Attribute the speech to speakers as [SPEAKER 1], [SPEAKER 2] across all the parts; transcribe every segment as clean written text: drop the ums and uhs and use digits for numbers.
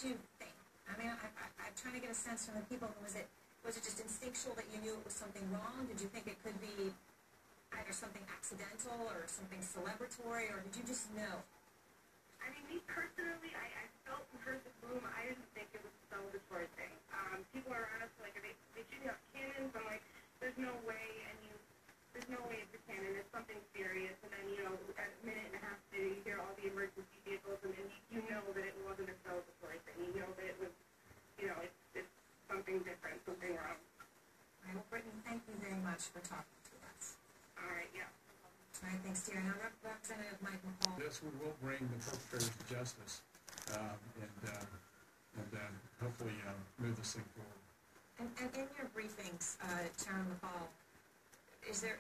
[SPEAKER 1] you think? I mean, I'm trying to get a sense from the people. Was it just instinctual that you knew it was something wrong? Did you think it could be either something accidental or something celebratory, or did you just know?
[SPEAKER 2] I mean, me personally, I felt and heard the boom. I didn't think it was a celebratory thing. People around us were like, are they shooting out cannons? I'm like, there's no way. There's no way it's a cannon. It's something serious. And then, at a minute and a half later, you hear all the emergency vehicles, and then you know that it wasn't a celebratory thing. You know that it was, it's something different, something wrong.
[SPEAKER 1] All right, well, Brittany, thank you very much for talking to us.
[SPEAKER 2] All right, yeah.
[SPEAKER 1] All right, thanks, dear. Now, Representative Mike McCall.
[SPEAKER 3] Yes, we will bring the perpetrators to justice, and hopefully move this thing forward.
[SPEAKER 1] And in your briefings, Chairman McCall, is there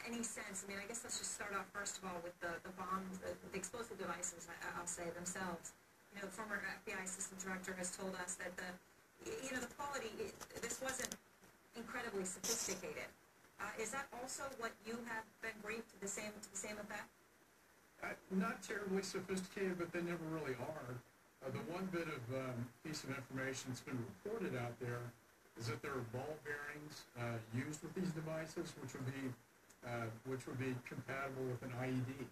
[SPEAKER 1] any sense, I mean, I guess let's just start off first of all with the bombs, the explosive devices, I'll say, themselves. The former FBI Assistant Director has told us that the quality, this wasn't incredibly sophisticated. Is that also what you have been briefed to the same effect?
[SPEAKER 3] Not terribly sophisticated, but they never really are. The one bit of piece of information that's been reported out there is that there are ball bearings used with these devices, which would be compatible with an IED.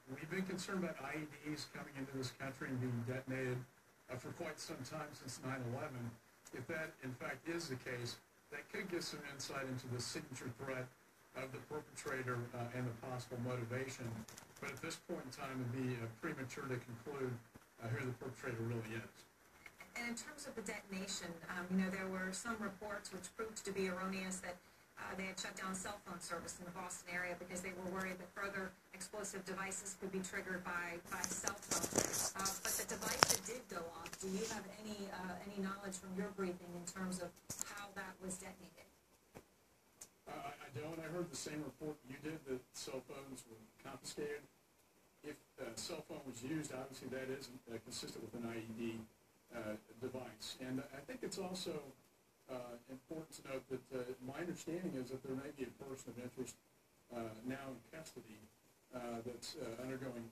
[SPEAKER 3] We've been concerned about IEDs coming into this country and being detonated for quite some time, since 9/11. If that, in fact, is the case, that could give some insight into the signature threat of the perpetrator and the possible motivation. But at this point in time, it would be premature to conclude who the perpetrator really is.
[SPEAKER 1] And in terms of the detonation, there were some reports which proved to be erroneous that they had shut down cell phone service in the Boston area because they were worried that further explosive devices could be triggered by cell phone. But the device that did go off, do you have any knowledge from your briefing in terms of how that was detonated?
[SPEAKER 3] I don't. I heard the same report you did, that cell phones were confiscated. If a cell phone was used, obviously that isn't consistent with an IED device. And I think it's also important to note that my understanding is that there may be a person of interest now in custody that's undergoing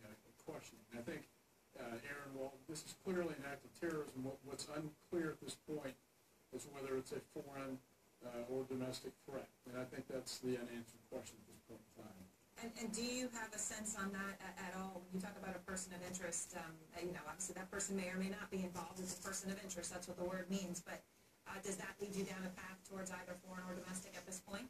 [SPEAKER 3] questioning. I think, Aaron, while this is clearly an act of terrorism, what's unclear at this point is whether it's a foreign or domestic threat. And I think that's the unanswered question at this point in time.
[SPEAKER 1] And do you have a sense on that at all? When you talk about a person of interest, obviously that person may or may not be involved as a person of interest. That's what the word means. But does that lead you down a path towards either foreign or domestic at this point?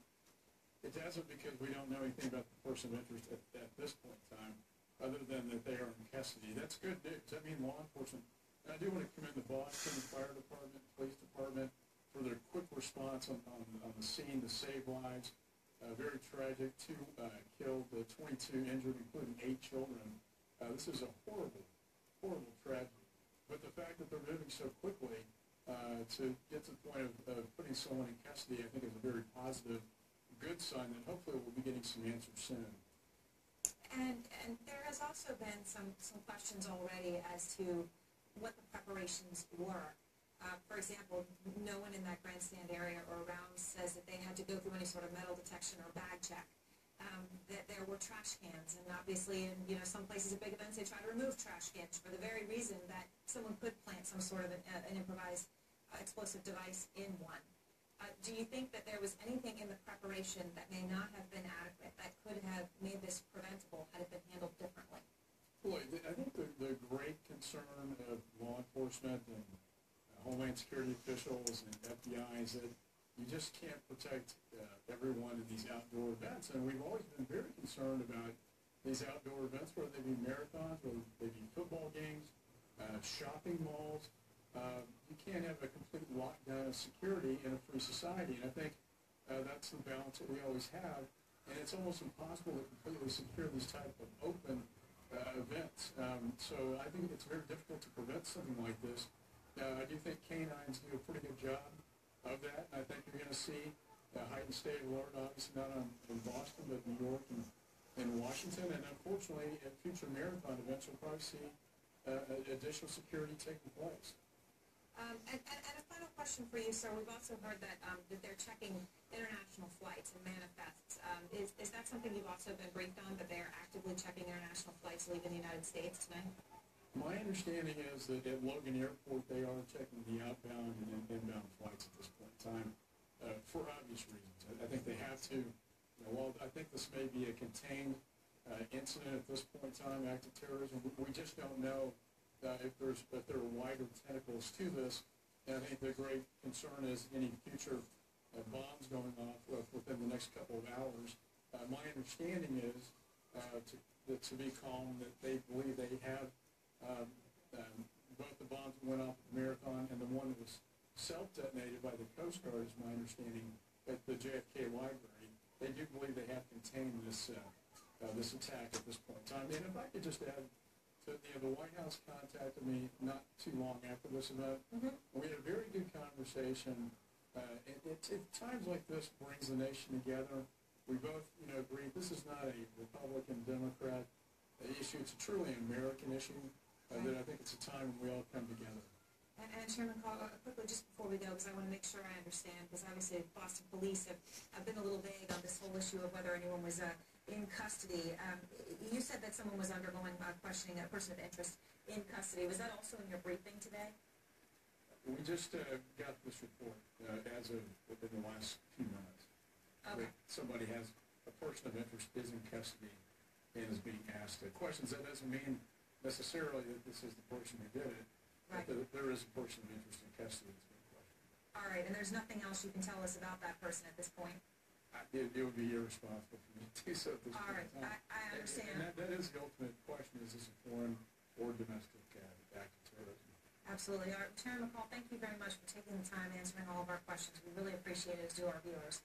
[SPEAKER 3] It doesn't, because we don't know anything about the person of interest at this point in time, other than that they are in custody. That's good news. I mean, law enforcement. And I do want to commend the Boston Fire Department, Police Department, for their quick response on the scene to save lives. Very tragic. 2 killed, 22 injured, including 8 children. This is a horrible, horrible tragedy. But the fact that they're moving so quickly to get to the point of putting someone in custody, I think, is a very positive, good sign that hopefully we'll be getting some answers soon.
[SPEAKER 1] And there has also been some questions already as to what the preparations were. For example, no one in that grandstand area or around says that they had to go through any sort of metal detection or bag check. That there were trash cans, and obviously in some places at big events they try to remove trash cans for the very reason that someone could plant some sort of an improvised explosive device in one. Do you think that there was anything in the preparation that may not have been adequate that could have made this preventable had it been handled differently?
[SPEAKER 3] Boy, I think the great concern of law enforcement and Homeland Security officials and FBI is that you just can't protect everyone in these outdoor events. And we've always been very concerned about these outdoor events, whether they be marathons, whether they be football games, shopping malls. You can't have a complete lockdown of security in a free society. And I think that's the balance that we always have. And it's almost impossible to completely secure these type of open events. So I think it's very difficult to prevent something like this. I do think canines do a pretty good job of that. And I think you're going to see a heightened state of alert, obviously not in Boston, but New York and Washington. And unfortunately, at future marathon events, you'll probably see additional security taking place.
[SPEAKER 1] And a final question for you, sir. We've also heard that they're checking international flights and manifests. Is that something you've also been briefed on, that they're actively checking international flights leaving the United States tonight?
[SPEAKER 3] My understanding is that at Logan Airport, they are checking the outbound and inbound flights at this point in time, for obvious reasons. I think they have to, while I think this may be a contained incident at this point in time, act of terrorism, we just don't know if there are wider tentacles to this. And I think the great concern is any future bombs going off within the next couple of hours. My understanding is, to be calm, that they believe they have both the bombs that went off at the Marathon and the one that was self-detonated by the Coast Guard, is my understanding, at the JFK Library. They do believe they have contained this attack at this point in time. And if I could just add, the White House contacted me not too long after this event.
[SPEAKER 1] Mm-hmm.
[SPEAKER 3] We had a very good conversation. At times like this brings the nation together. We both, agree this is not a Republican, Democrat issue. It's a truly American issue. That I think it's a time when we all come together.
[SPEAKER 1] And Chairman Call, quickly, just before we go, because I want to make sure I understand, because obviously Boston Police have been a little vague on this whole issue of whether anyone was in custody. You said that someone was undergoing questioning, a person of interest in custody. Was that also in your briefing today?
[SPEAKER 3] We just got this report as of within the last few minutes.
[SPEAKER 1] Okay.
[SPEAKER 3] Somebody has a person of interest is in custody and is being asked questions. That doesn't mean necessarily that this is the person who did it.
[SPEAKER 1] Right.
[SPEAKER 3] But there is a person of interest in custody that's being questioned.
[SPEAKER 1] All right, and there's nothing else you can tell us about that person at this point?
[SPEAKER 3] It would be irresponsible for me to do so at this
[SPEAKER 1] All
[SPEAKER 3] point
[SPEAKER 1] right,
[SPEAKER 3] in time.
[SPEAKER 1] I understand.
[SPEAKER 3] And that is the ultimate question: is this a foreign or domestic act of terrorism?
[SPEAKER 1] Absolutely. All right, Chairman McCall, thank you very much for taking the time answering all of our questions. We really appreciate it, as do our viewers.